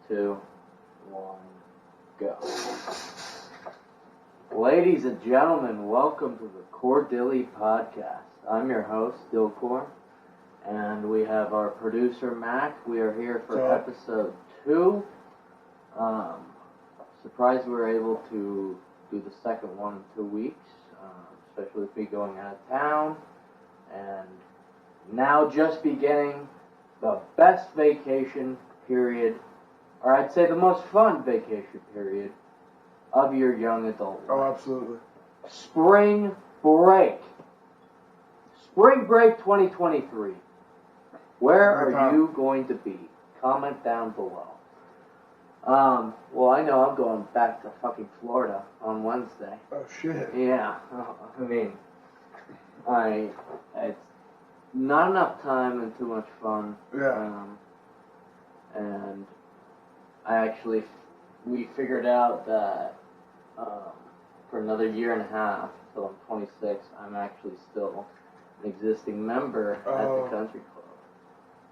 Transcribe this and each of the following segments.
2, 1, go. Ladies and gentlemen, welcome to the Cordilly Podcast. I'm your host, Dilcor, and we have our producer, Mac. We are here for episode 2. Surprised we were able to do the second one in 2 weeks, especially with me going out of town, and now just beginning the best vacation period, or I'd say the most fun vacation period of your young adult life. Oh, absolutely. Spring break. Spring break 2023. Where are you going to be? Comment down below. Well, I know I'm going back to fucking Florida on Wednesday. Oh, shit. Yeah. I mean, it's not enough time and too much fun. Yeah. And we figured out that for another year and a half, till I'm 26, I'm actually still an existing member at the country club.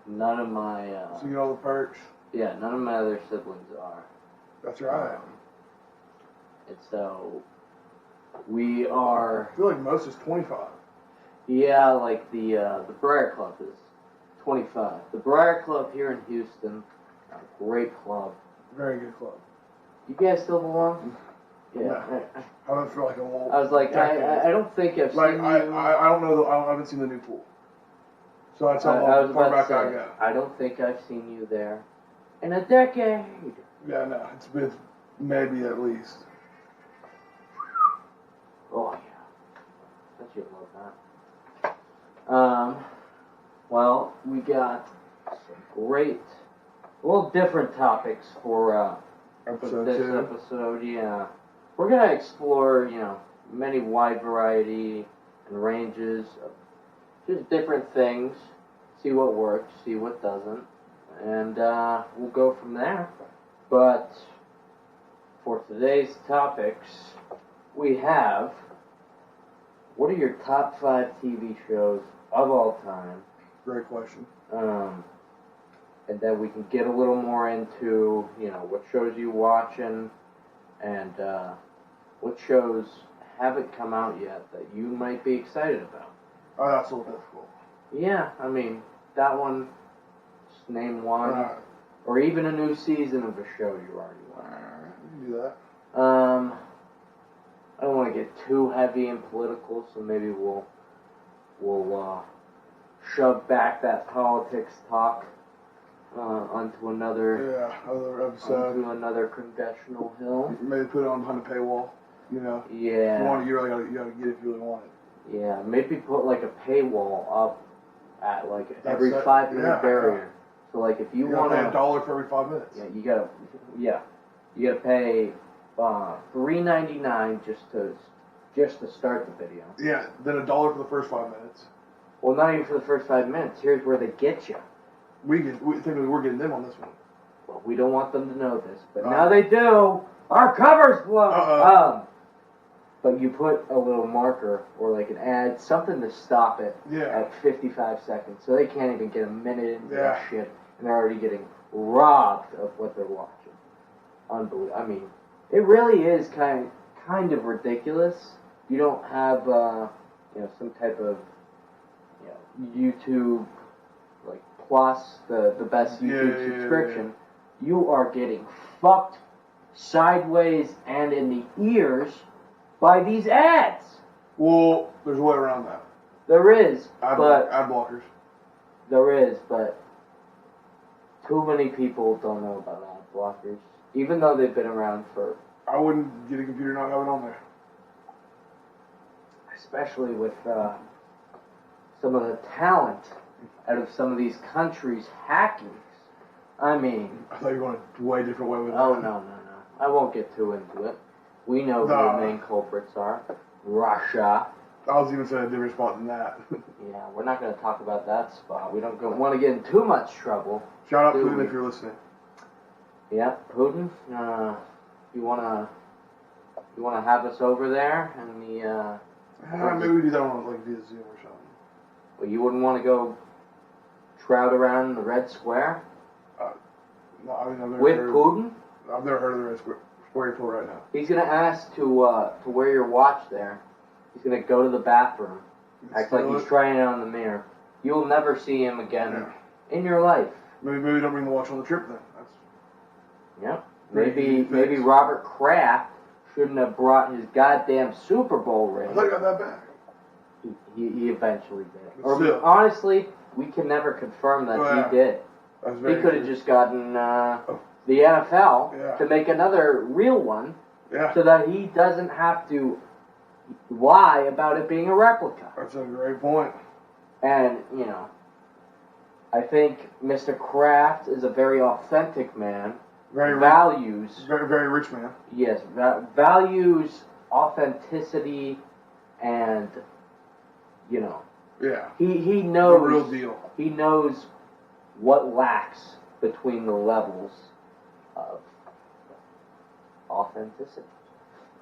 None of my... so you get all the perks? Yeah, none of my other siblings are. That's right. And so, we are... I feel like most is 25. Yeah, like the Briar Club is 25. The Briar Club here in Houston, a great club. Very good club. You guys still belong? Yeah. No. I went for like a long I was like, I don't think I've seen you. I don't know. I haven't seen the new pool. So that's how far back I go. I don't think I've seen you there in a decade. Yeah, no. It's been maybe at least. Oh, yeah. I should love that. Well, we got some great, a little different topics for this episode. Yeah, we're gonna explore, many wide variety and ranges of just different things. See what works, see what doesn't, and we'll go from there. But for today's topics, we have: what are your top 5 TV shows of all time? Great question. And then we can get a little more into, what shows you watching and what shows haven't come out yet that you might be excited about. Oh, that's a little difficult. Yeah, I mean, that one, just name one. Or even a new season of a show you already watched. You can do that. I don't want to get too heavy and political, so maybe we'll shove back that politics talk onto another episode. Onto another congressional hill. Maybe put it on behind the paywall. Yeah. If you want it, you really gotta get it if you really want it. Yeah, maybe put like a paywall up at like every 5-minute barrier. So like if you want to pay $1 for every 5 minutes. Yeah, you gotta pay $3.99 just to start the video. Yeah, then $1 for the first 5 minutes. Well, not even for the first 5 minutes. Here's where they get you. We're getting them on this one. Well, we don't want them to know this, but now they do. Our cover's blown. But you put a little marker or like an ad, something to stop it at 55 seconds, so they can't even get a minute into that shit, and they're already getting robbed of what they're watching. Unbelievable. I mean, it really is kind of ridiculous. You don't have some type of YouTube like Plus, the best YouTube subscription. Yeah. You are getting fucked sideways and in the ears by these ads. Well, there's a way around that. There is, ad blockers. There is, but too many people don't know about ad blockers, even though they've been around for... I wouldn't get a computer not have it on there. Especially with some of the talent out of some of these countries hacking. I mean... I thought you were going a way different way with that. Oh, no. I won't get too into it. We know who the main culprits are. Russia. I was even saying a different spot than that. Yeah, we're not going to talk about that spot. We don't want to get in too much trouble. Shout out Putin if you're listening. Yeah, Putin. You wanna have us over there and maybe we do that on like via Zoom or something. Well, you wouldn't want to go trout around in the Red Square? No, I mean, I've never with heard. Putin. I've never heard of the Red Square Airport right now. He's gonna ask to wear your watch there. He's gonna go to the bathroom, act like he's trying it on the mirror. You'll never see him again in your life. Maybe don't bring the watch on the trip then. That's Yep. Maybe Robert Kraft shouldn't have brought his goddamn Super Bowl ring. I thought he got that back. He eventually did. But Or still. honestly, we can never confirm that he did. That's He very could have true. just gotten the NFL Yeah. to make another real one, Yeah. so that he doesn't have to lie about it being a replica. That's a great point. And, I think Mr. Kraft is a very authentic man. Very Values, very, very rich man. yes, values authenticity and, Yeah. he The knows, real deal. he knows what lacks between the levels of authenticity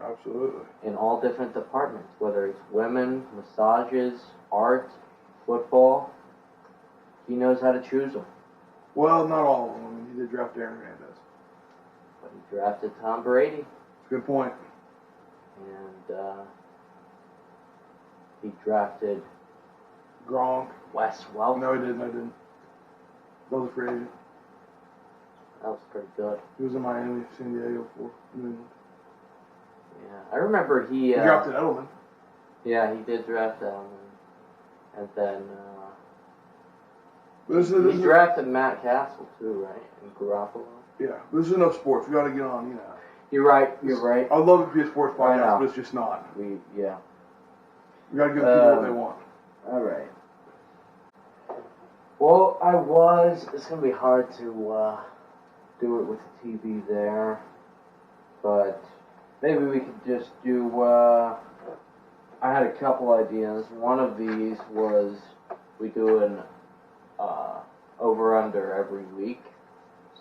Absolutely. in all different departments, whether it's women, massages, art, football. He knows how to choose them. Well, not all of them. I mean, he did draft Aaron Hernandez. But he drafted Tom Brady, Good point. and he drafted Gronk. Wes Welker. No, he didn't. I didn't. That was a free agent. That was pretty good. He was in Miami, San Diego for New England. Yeah, I remember he. He drafted Edelman. Yeah, he did draft Edelman, and then This he is drafted Matt Castle too, right? And Garoppolo. yeah. This is enough sports. We got to get on. You're right. You're right. I'd love it to be a sports I know. podcast, but it's just not. Yeah. We got to give people what they want. All right. Well, it's going to be hard to do it with the TV there, but maybe we could just do, I had a couple ideas. One of these was we do an over-under every week.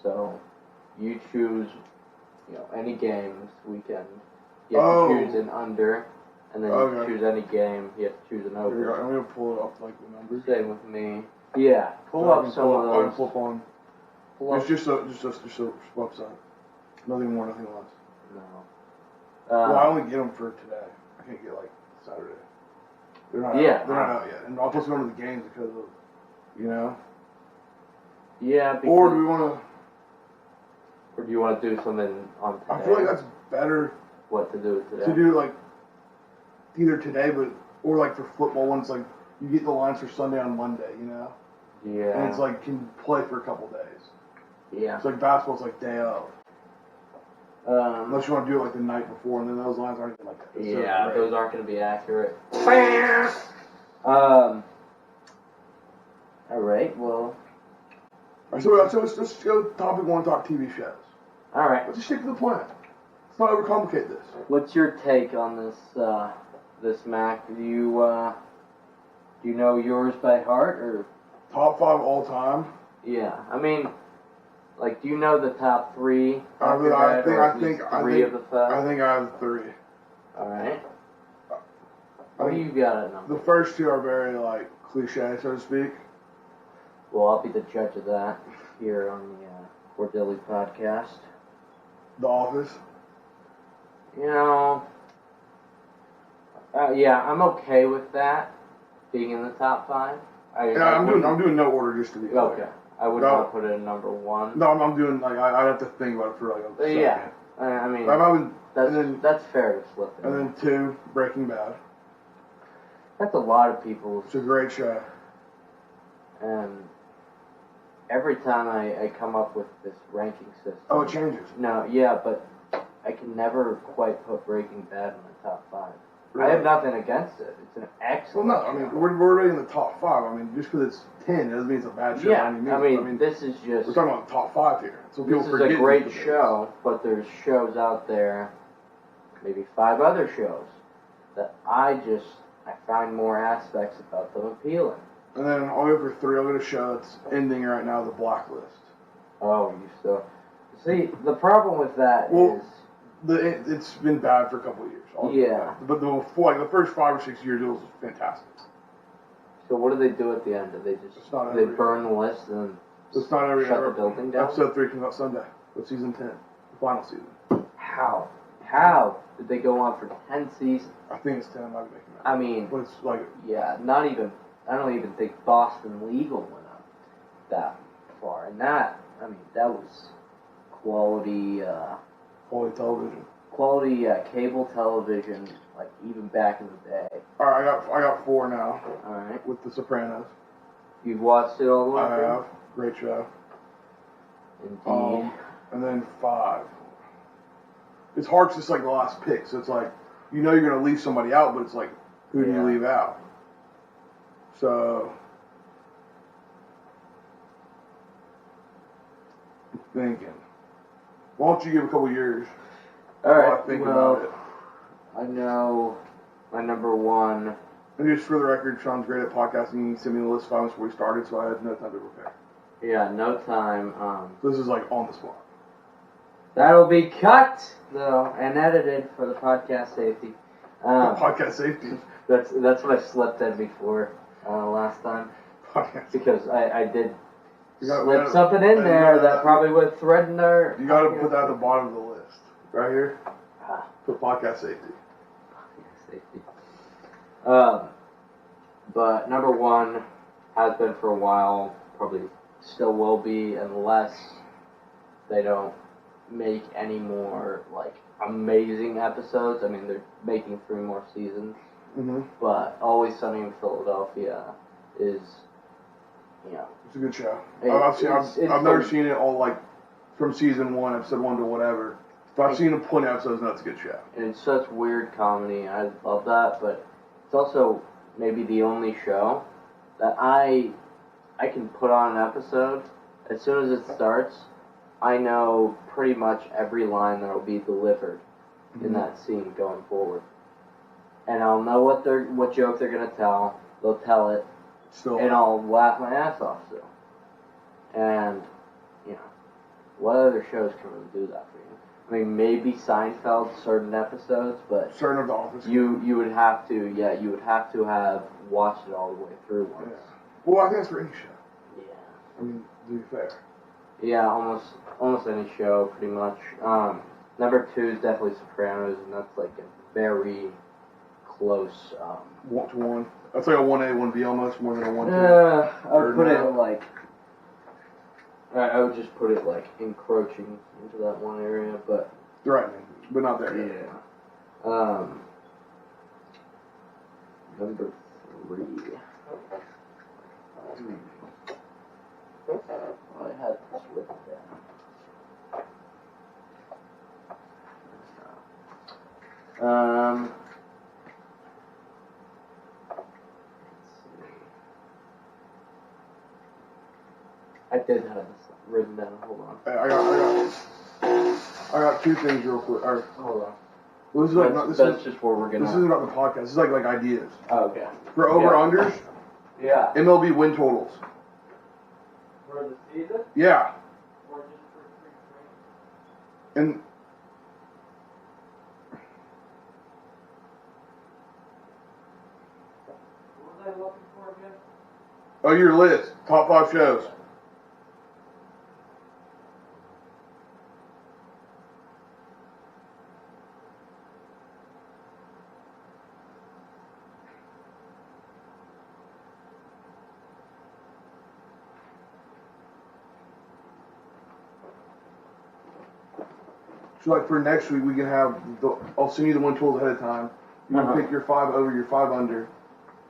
So you choose, any game this weekend. You have to choose an under. And then you choose any game, you have to choose an over. I'm going to pull it up like the numbers. Same with me. Yeah, pull up some of those. Pull up on. It's just a website. Nothing more, nothing less. No. Well, I only get them for today. I can't get like Saturday. They're not. Out. They're not out yet. And I'll just go to the games because of, Yeah. Or do we want to? Or do you want to do something on today? I feel like that's better. What to do today? To do like either today, or like for football, when it's like you get the lines for Sunday on Monday, Yeah. and it's like can play for a couple days. Yeah. It's like basketball's like day of. Unless you want to do it like the night before, and then those lines aren't even like that. Yeah, those aren't going to be accurate. All right. Well. So let's go to topic one. Talk TV shows. All right. Let's just stick to the plan. Let's not overcomplicate this. What's your take on this? This Mac? Do you know yours by heart or? Top 5 all time. Yeah, I mean, like, do you know the top 3? I think three of the 5. I think I have 3. All right. What do you got at number? The first 2 are very like cliche, so to speak. Well, I'll be the judge of that here on the Cordilli podcast. The Office. Yeah, I'm okay with that being in the top 5. I'm doing no order just to be clear. Okay. I would not put it in number 1. No, I'm doing like I'd have to think about it for like a second. Yeah, I mean, that's fair to slip in. And then 2, Breaking Bad. That's a lot of people's. It's a great show. And every time I come up with this ranking system. Oh, it changes. No, yeah, but I can never quite put Breaking Bad in the top 5. Really? I have nothing against it. It's an excellent. Well, no, I mean we're already in the top 5. I mean just because it's 10 doesn't mean it's a bad show. Yeah, by any means. I mean this is just. We're talking about the top 5 here. So people This is forget a great this. show, but there's shows out there, maybe 5 other shows that I find more aspects about them appealing. And then I'll go for 3. I'll go to a show that's ending right now, The Blacklist. Oh, you still see the problem with that Well, is. It's been bad for a couple of years. Yeah. But the first 5 or 6 years, it was fantastic. So what do they do at the end? Do they It's not they every- burn the list and It's not every shut the building down? Episode 3 comes out Sunday of season 10, the final season. How? How did they go on for 10 seasons? I think it's 10. I'm not making that. I mean, but it's like, yeah, not even. I don't even think Boston Legal went up that far, and that was quality. Quality television. Quality cable television, like even back in the day. All right, I got 4 now. All right, with The Sopranos. You've watched it all the way I through? have. Great show. Indeed. And then 5. It's hard to just like the last pick, so it's like you know you're gonna leave somebody out, but it's like who do you leave out? So I'm thinking. Why don't you give a couple years? All right. While I think about it. I know my number 1. And just for the record, Sean's great at podcasting. He sent me the list of films before we started, so I had no time to prepare. Yeah, no time. So this is like on the spot. That'll be cut though and edited for the podcast safety. Podcast safety. That's what I slept at before last time because I did slip something in there that probably would have threatened our. You got to put that at the bottom of the list, right here. Put podcast safety. Podcast safety. But number 1 has been for a while. Probably still will be unless they don't make any more like amazing episodes. I mean, they're making 3 more seasons. Mm-hmm. But Always Sunny in Philadelphia is, it's a good show. I've never seen it all like from season 1, episode 1 to whatever. But I've seen plenty of episodes, and that's a good show. And it's such weird comedy. I love that, but it's also maybe the only show that I can put on an episode. As soon as it starts, I know pretty much every line that will be delivered in that scene going forward. And I'll know what joke they're gonna tell. They'll tell it, and I'll laugh my ass off still. And what other shows can really do that for you? I mean, maybe Seinfeld, certain episodes, but certain of The Office. You would have to have watched it all the way through once. Yeah. Well, I think that's for any show. Yeah. I mean, to be fair. Yeah, almost any show, pretty much. Number 2 is definitely Sopranos, and that's like a very close. 1 to 1. That's like a 1A, 1B almost, more than a 1 2. I would put it like. I would just put it like encroaching into that one area, but. Threatening, but not there yet. Yeah. Number 3. I had this written down. I did have this written down. Hold on. I got 2 things real quick. Hold on. Well, this is like that's just where we're gonna. This isn't about the podcast. This is like ideas. Oh, okay. For over-unders. Yeah. MLB win totals. For the season? Yeah. Or just for And what was I looking for again? oh, your list. Top 5 shows. So like for next week, we can have I'll send you the win totals ahead of time. You can pick your 5 over, your 5 under,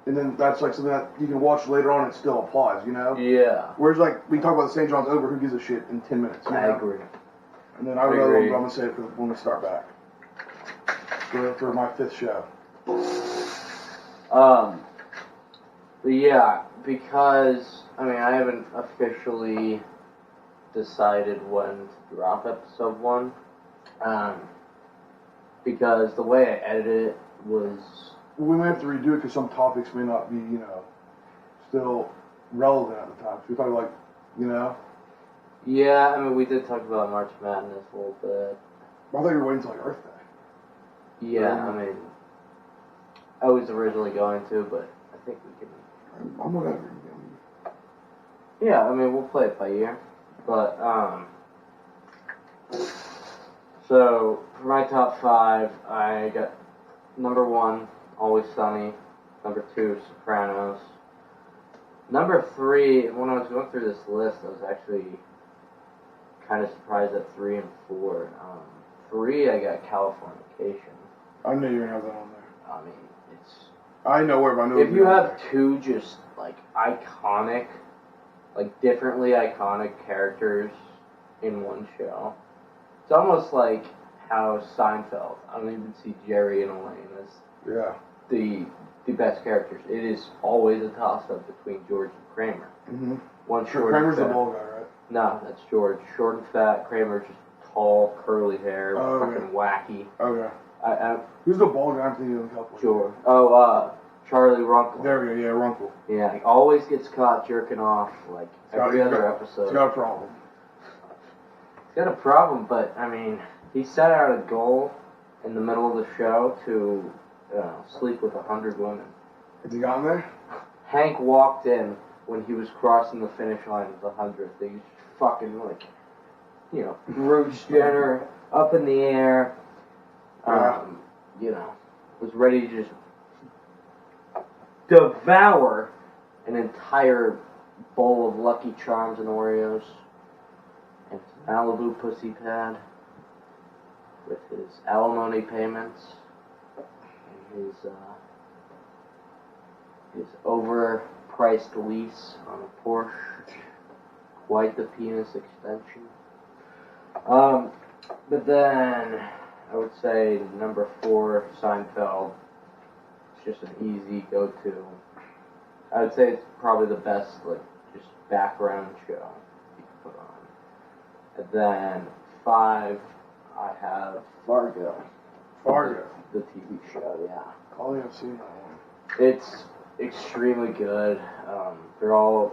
and then that's like something that you can watch later on. It still applies, you know. Yeah. Whereas like we talk about the St. John's over, who gives a shit in 10 minutes? You know? I agree. And then I have another one, but I'm gonna say it for when we start back. For my 5th show. But yeah, because I haven't officially decided when to drop episode 1. Because the way I edited it was. Well, we may have to redo it because some topics may not be, still relevant at the time. So we thought like, Yeah, we did talk about March Madness a little bit. I thought you were waiting until like Earth Day. Yeah, I was originally going to, but I think we can. I'm whatever. Yeah, I mean, we'll play it by ear. But, so, for my top 5, I got number 1, Always Sunny. Number 2, Sopranos. Number 3, when I was going through this list, I was actually kind of surprised at 3 and 4. 3, I got Californication. I knew you were gonna have that on there. I mean, it's... I know where, but I know If you have 2 just, like, iconic, like, differently iconic characters in one show, it's almost like how Seinfeld, I don't even see Jerry and Elaine as the best characters. It is always a toss-up between George and Kramer. Mm-hmm. One short Kramer's and the fat. bald guy, right? No, that's George. Short and fat. Kramer's just tall, curly hair, Oh, fucking wacky. Okay. I Who's the bald guy I'm thinking of a couple? George. Oh, Charlie Runkle. There we go. Yeah, Runkle. Yeah, he always gets caught jerking off like every other episode. He's got a problem. He's got a problem, but I mean, he set out a goal in the middle of the show to sleep with 100 women. Has he gotten there? Hank walked in when he was crossing the finish line of the 100th. He was fucking like, Bruce Jenner up in the air. Was ready to just devour an entire bowl of Lucky Charms and Oreos and his Malibu pussy pad with his alimony payments and his overpriced lease on a Porsche. Quite the penis extension. But then I would say number 4, Seinfeld. It's just an easy go-to. I would say it's probably the best, just background show you can put on. And then 5, I have Fargo. Fargo. The TV show, yeah. Oh, yeah, I've seen that one. It's extremely good.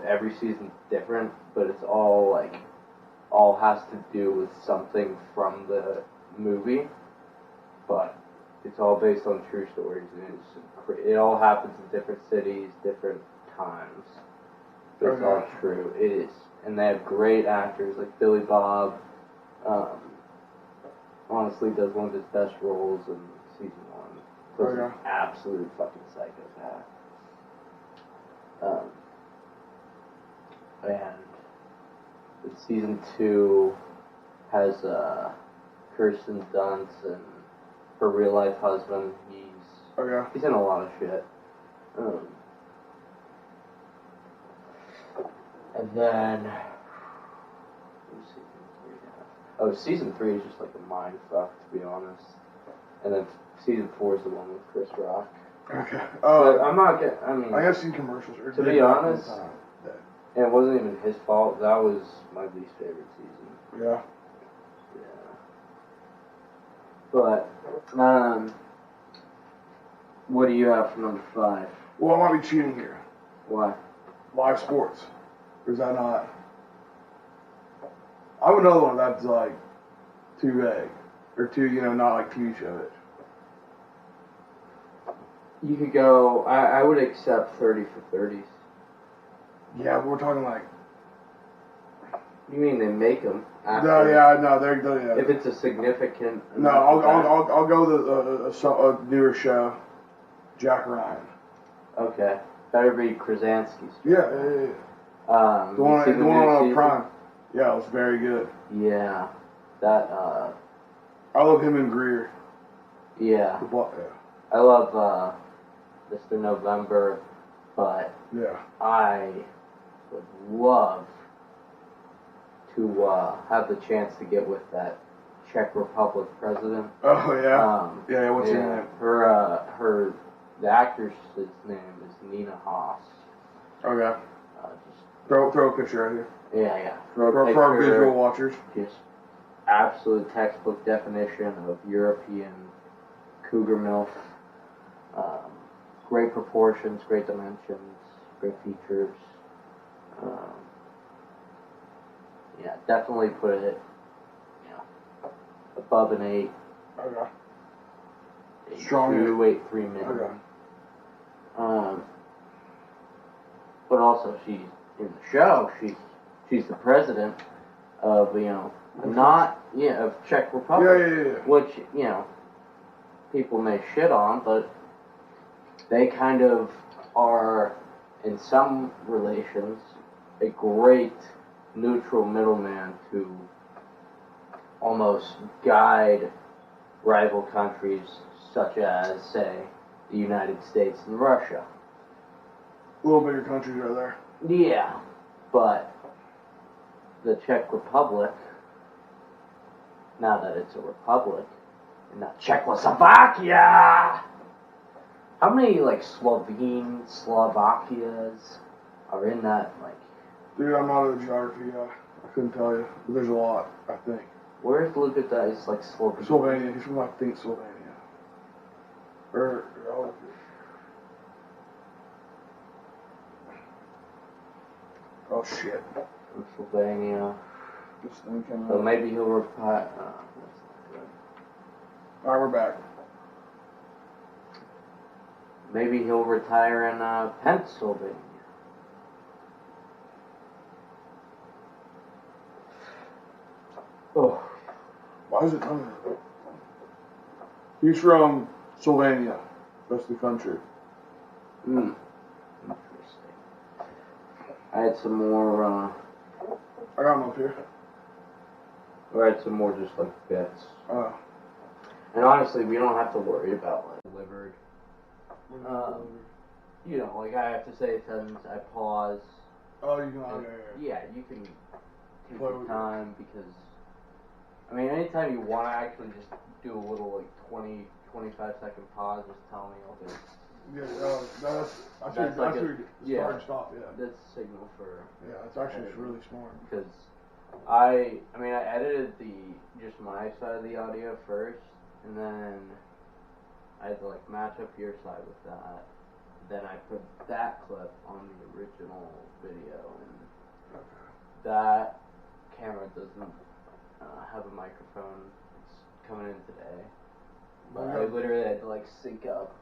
Every season's different, but it's all has to do with something from the movie, but it's all based on true stories. And it all happens in different cities, different times, but it's all true. It is, and they have great actors like Billy Bob. Honestly, does one of his best roles in season 1. Plays an absolute fucking psychopath. And season 2 has Kirsten Dunst and her real life husband. He's in a lot of shit. And then season 3 is just like a mind fuck, to be honest. And then season 4 is the one with Chris Rock. Okay. I'm not getting. I mean, I have seen commercials. To be honest, and it wasn't even his fault. That was my least favorite season. Yeah. Yeah. But what do you have for number 5? Well, I might be cheating here. Why? Live sports. Or is that not? I have another one that's like too vague. Or too, not like TV show it. You could go. I would accept 30 for 30s. Yeah, but we're talking like. You mean they make them? No, they're yeah. If it's a significant. No, I'll go with a newer show, Jack Ryan. Okay, better be Krasinski's. Yeah. The one on Prime. Yeah, it was very good. Yeah, that. I love him and Greer. Yeah. I love Mr. November, but I would love to have the chance to get with that Czech Republic president. Oh yeah. What's her name? The actress's name is Nina Haas. Okay. Throw a picture right here. Yeah. For our visual watchers. Just absolute textbook definition of European cougar milf. Great proportions, great dimensions, great features. Definitely put it, above an 8. Okay. Strong 2.83 minimum. But also she's in the show, she's the president of, of Czech Republic. Yeah. Which, people may shit on, but they kind of are, in some relations, a great neutral middleman to almost guide rival countries such as, say, the United States and Russia. A little bigger countries are there. Yeah, but the Czech Republic, now that it's a republic, and not Czechoslovakia! How many, Slovakias are in that, Dude, I'm not in the geography, I couldn't tell you. But there's a lot, I think. Where's Lukata is, Slovenia? Slovenia. He's from, I think, Slovenia. Oh, shit. From Slovenia. This thing came So out. maybe he'll reply. That's not good. Alright, we're back. Maybe he'll retire in Pennsylvania. Oh. Why is it coming? He's from Slovenia. That's the country. Interesting. I had some more, I got him up here. just bits. Oh. And honestly, we don't have to worry about, delivered. I have to say a sentence, I pause. Oh, you can. Yeah, you can take Play your with time because, anytime you want to actually just do a little 20, 25-second pause, just tell me I'll do it. That's That's like start and stop. Yeah. That's a signal for. Yeah, it's actually really smart. Because I edited just my side of the audio first, and then I had to match up your side with that. Then I put that clip on the original video, and that camera doesn't have a microphone. It's coming in today, but I literally had to sync up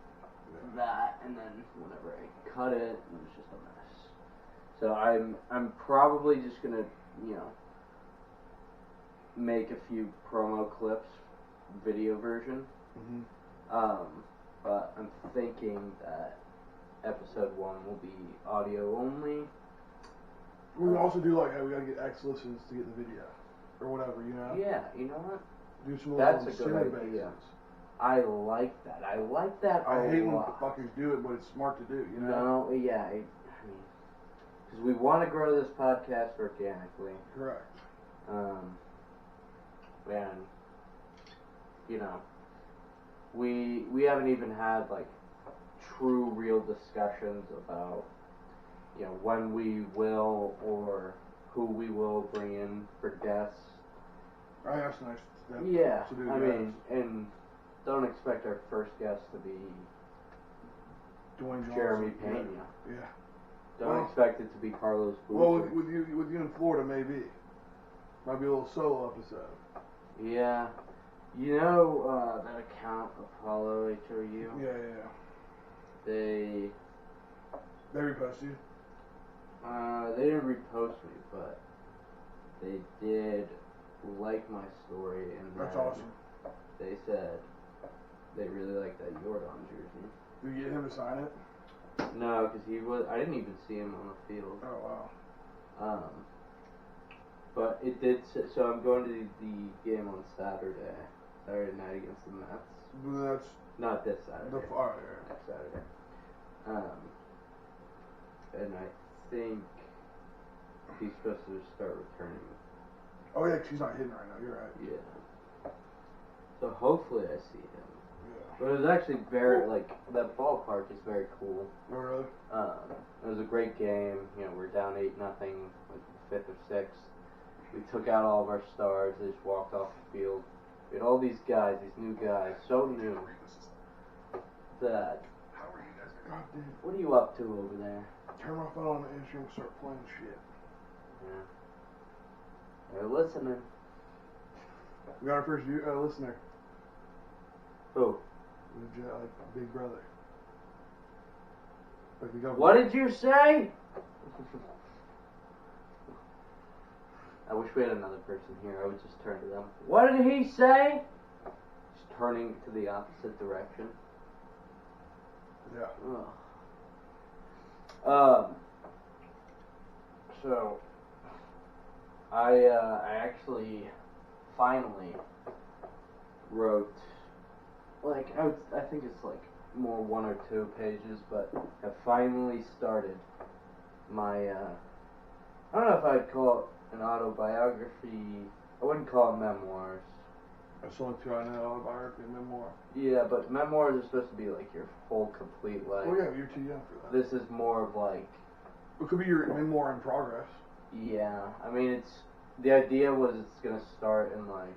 that, and then whenever I cut it, it was just a mess. So I'm probably just gonna make a few promo clips, video version. But I'm thinking that episode 1 will be audio only. We can also do hey, we gotta get X listens to get the video, or whatever, Yeah, you know what? Do some That's little a good cinema idea. bases. I like that. I like that I hate when lot. fuckers do it, but it's smart to do, No, yeah, because we want to grow this podcast organically. Correct. And we haven't even had true, real discussions about when we will or who we will bring in for guests. That's nice. Yeah, to do, and don't expect our first guest to be Dwayne Johnson. Jeremy Pena. Yeah. Don't expect it to be Carlos Boozer. Well, with you in Florida, maybe. Might be a little solo episode. Yeah. That account, Apollo HOU? Yeah. They repost you? they didn't repost me, but they did like my story, and That's then awesome. they said they really like that Jordan jersey. Did you get him to sign it? No, because I didn't even see him on the field. Oh, wow. But it did, so I'm going to the game on Saturday night against the Mets. That's Not this Saturday. alright. Next Saturday. And I think he's supposed to start returning. Oh, yeah, she's not hitting right now. You're right. Yeah. So hopefully I see him. Yeah. But it was actually very, that ballpark is very cool. Oh, really? It was a great game. We're down 8-0, the 5th or 6th. We took out all of our stars. They just walked off the field. We had all these guys, these new guys, so new. That. God damn. What are you up to over there? Turn my phone on the instrument and start playing shit. Yeah. They're listening. We got our first listener. Who? Big brother. The government. What did you say? I wish we had another person here. I would just turn to them. What did he say? Just turning to the opposite direction. Yeah. Ugh. So, I actually finally wrote, like, I think it's like more 1 or 2 pages, but I finally started my, I don't know if I'd call it an autobiography. I wouldn't call it memoirs. That's the only two I know, autobiography and memoir. Yeah, but memoirs are supposed to be like your whole complete life. Oh yeah, you're too young for that. This is more of like, It could be your memoir in progress. yeah, I mean, the idea was it's gonna start in like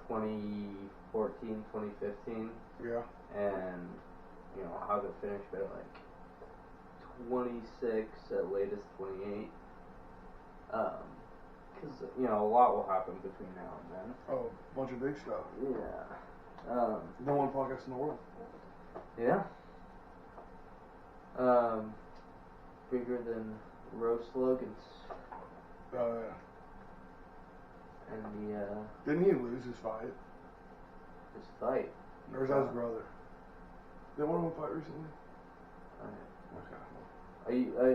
2014, 2015, Yeah. and, you know, have it finished by like 26, at latest 28. Because, you know, a lot will happen between now and then. Oh, bunch of big stuff. Yeah. No one podcast in the world. Yeah. Bigger than roast slogans. Oh yeah. And the, Didn't he lose his fight? his fight. Or was that his brother? Did one of them fight recently? Okay. I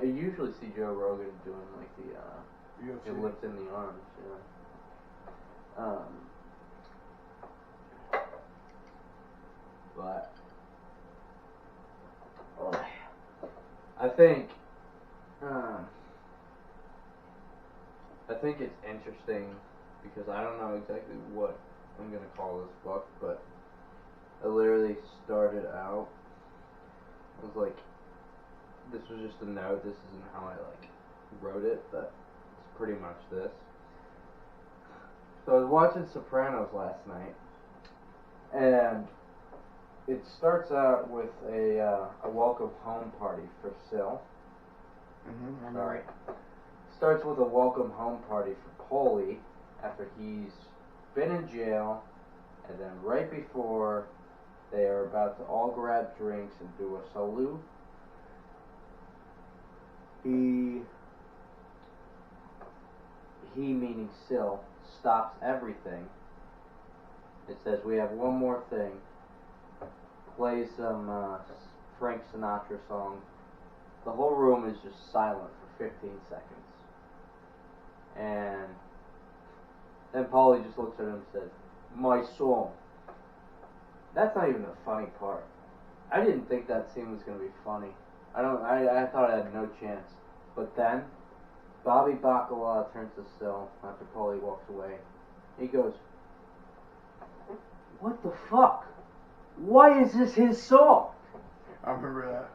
usually see Joe Rogan doing like the UFC. lifting the arms, yeah. But I think it's interesting because I don't know exactly what I'm gonna call this book, but I literally started out. I was like, this was just a note. This isn't how I like wrote it, but it's pretty much this. So I was watching Sopranos last night, and it starts out with a welcome home party for Sil. Mm-hmm. Sorry. Starts with a welcome home party for Paulie after he's been in jail, and then right before they are about to all grab drinks and do a salute, he meaning Sil, stops everything. It says, we have one more thing. Plays some Frank Sinatra song. The whole room is just silent for 15 seconds. And then Paulie just looks at him and says, my song. That's not even the funny part. I didn't think that scene was going to be funny. I thought I had no chance. But then, Bobby Bacala turns to Sil after Paulie walks away. He goes, what the fuck? Why is this his song? I remember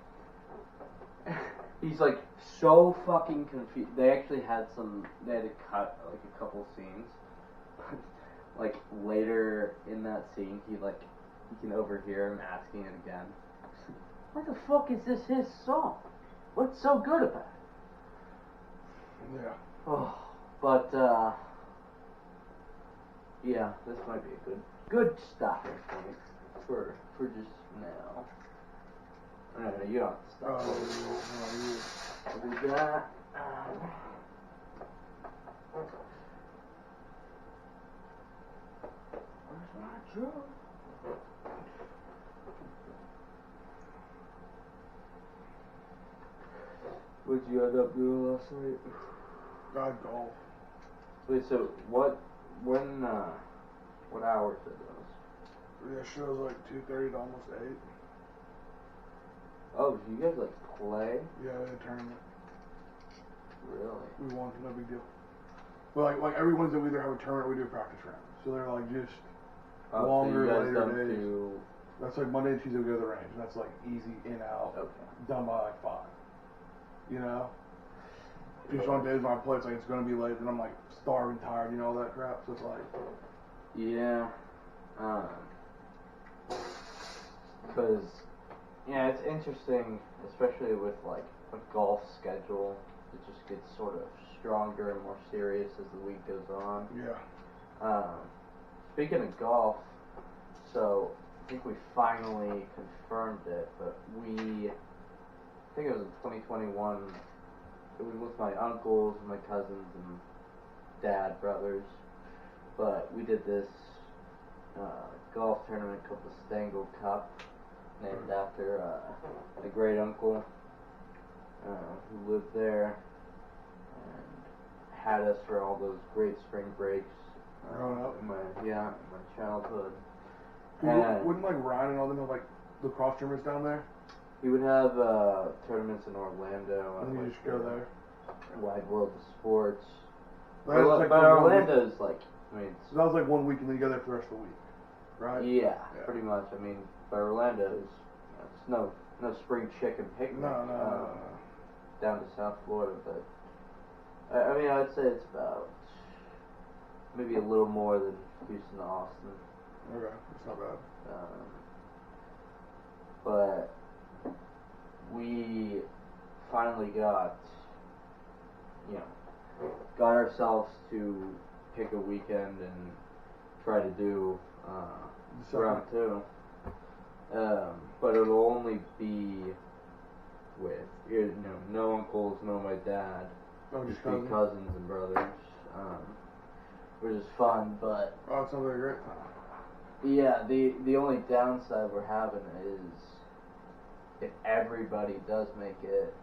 that. He's like so fucking confused. They actually had they had to cut like a couple scenes. Like later in that scene, you can overhear him asking it again. Why the fuck is this his song? What's so good about it? Yeah. Oh, but yeah, this might be a good stopping point for just now. No, you don't have to stop. What we got? Where's my joke? What'd you end up doing last night? God, golf. Wait, so what hours are those? Yeah, show's like 2:30 to almost 8. Oh, so you guys like play? Yeah, in a tournament. Really? We won, no big deal. But like every Wednesday we either have a tournament or we do a practice round. So they're like just longer, so you guys later days. do... That's like Monday and Tuesday we go to the range. And that's like easy in out. Okay. Done by like 5. You know? Just on days when I play, it's like it's gonna be late and I'm like starving, tired, you know, all that crap. So it's like Yeah. Because, yeah, it's interesting, especially with like a golf schedule. It just gets sort of stronger and more serious as the week goes on. yeah. Speaking of golf, so I think we finally confirmed it, but I think it was in 2021. It was with my uncles and my cousins, and dad brothers. But we did this golf tournament called the Stengel Cup, named after the great uncle who lived there and had us for all those great spring breaks. Growing up? In my childhood. Wouldn't like Ryan and all them have like lacrosse tournaments down there? He would have tournaments in Orlando. And you like just go there. Wide World of Sports. That's like But the 1 week. Orlando's like, I mean, So that was like 1 week and then you go there for the rest of the week, right? yeah, Yeah. pretty much. I mean, but Orlando's, it's no spring chicken picnic No. down to South Florida, but I mean, I'd say it's about maybe a little more than Houston to Austin. Okay, that's not bad. But we finally got ourselves to pick a weekend and try to do round two. But it'll only be with no uncles, no my dad, Oh, just just be cousins? cousins and brothers, which is fun. But Oh, that sounds like a great time. yeah, the only downside we're having is if everybody does make it,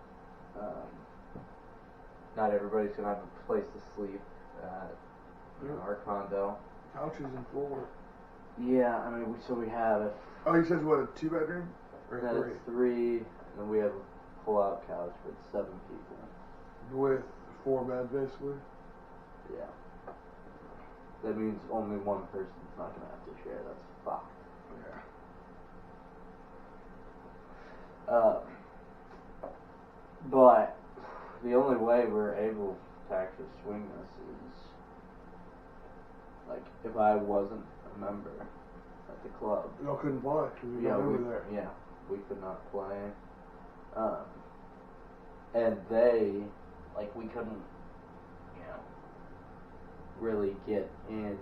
not everybody's gonna have a place to sleep at our condo. Couches and floor. Yeah, I mean, we have Oh, you said what, a 2-bedroom? Or then 3? it's 3, and then we have a pull-out couch with 7 people. With 4 beds, basically? Yeah. That means only one person's not gonna have to share. That's fucked. Yeah. But the only way we're able to actually swing this is like if I wasn't a member at the club. Y'all couldn't play because you Yeah, got over there. yeah, we could not play. And we couldn't, really get in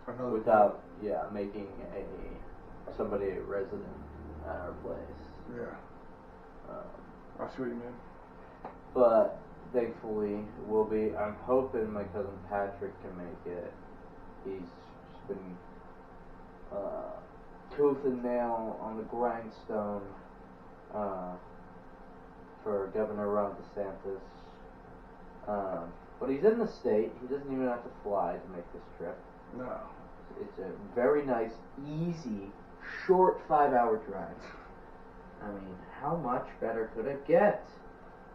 Another without, making somebody a resident at our place. Yeah. I see what you mean. But thankfully, we'll be. I'm hoping my cousin Patrick can make it. He's just been tooth and nail on the grindstone for Governor Ron DeSantis. But he's in the state. He doesn't even have to fly to make this trip. No. It's a very nice, easy, short 5-hour drive. I mean, how much better could it get?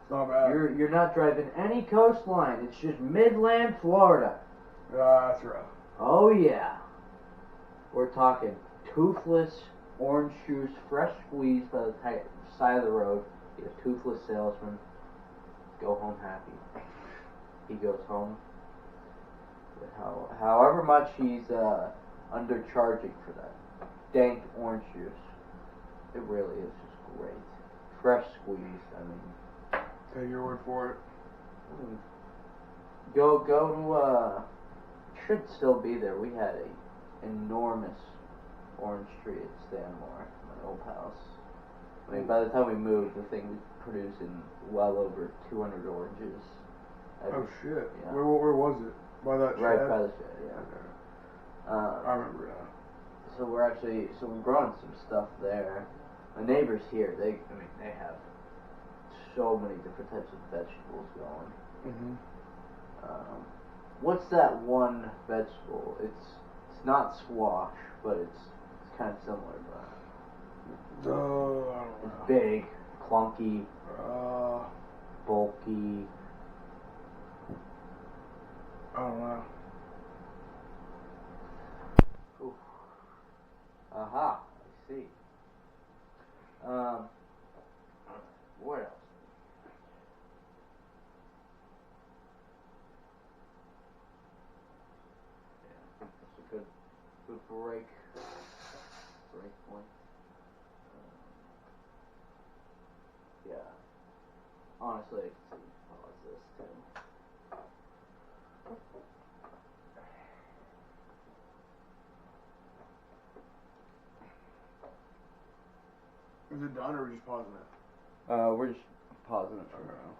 It's not bad. You're not driving any coastline. It's just Midland, Florida. That's rough. Oh yeah. We're talking toothless orange juice, fresh squeezed by the side of the road. Get a toothless salesman. Go home happy. He goes home with however much he's undercharging for that dank orange juice. It really is just great. Fresh squeezed. I mean. Take your word for it. Go to should still be there. We had a enormous orange tree at Stanmore, my old house. I mean, by the time we moved, the thing was producing well over 200 oranges. Oh shit. Yeah. Where was it? By that Right shed? by the shed, yeah. I remember that. So we're growing some stuff there. My neighbors here, they have so many different types of vegetables going. Mm-hmm. What's that one vegetable? It's not squash, but it's kind of similar. But I don't know. it's big, clunky, bulky. I don't know. Oof. Aha, I see. What else? Yeah, that's a good break point. Yeah. Honestly, I can pause this too. Is it done or are we just pausing it? We're just pausing it for now.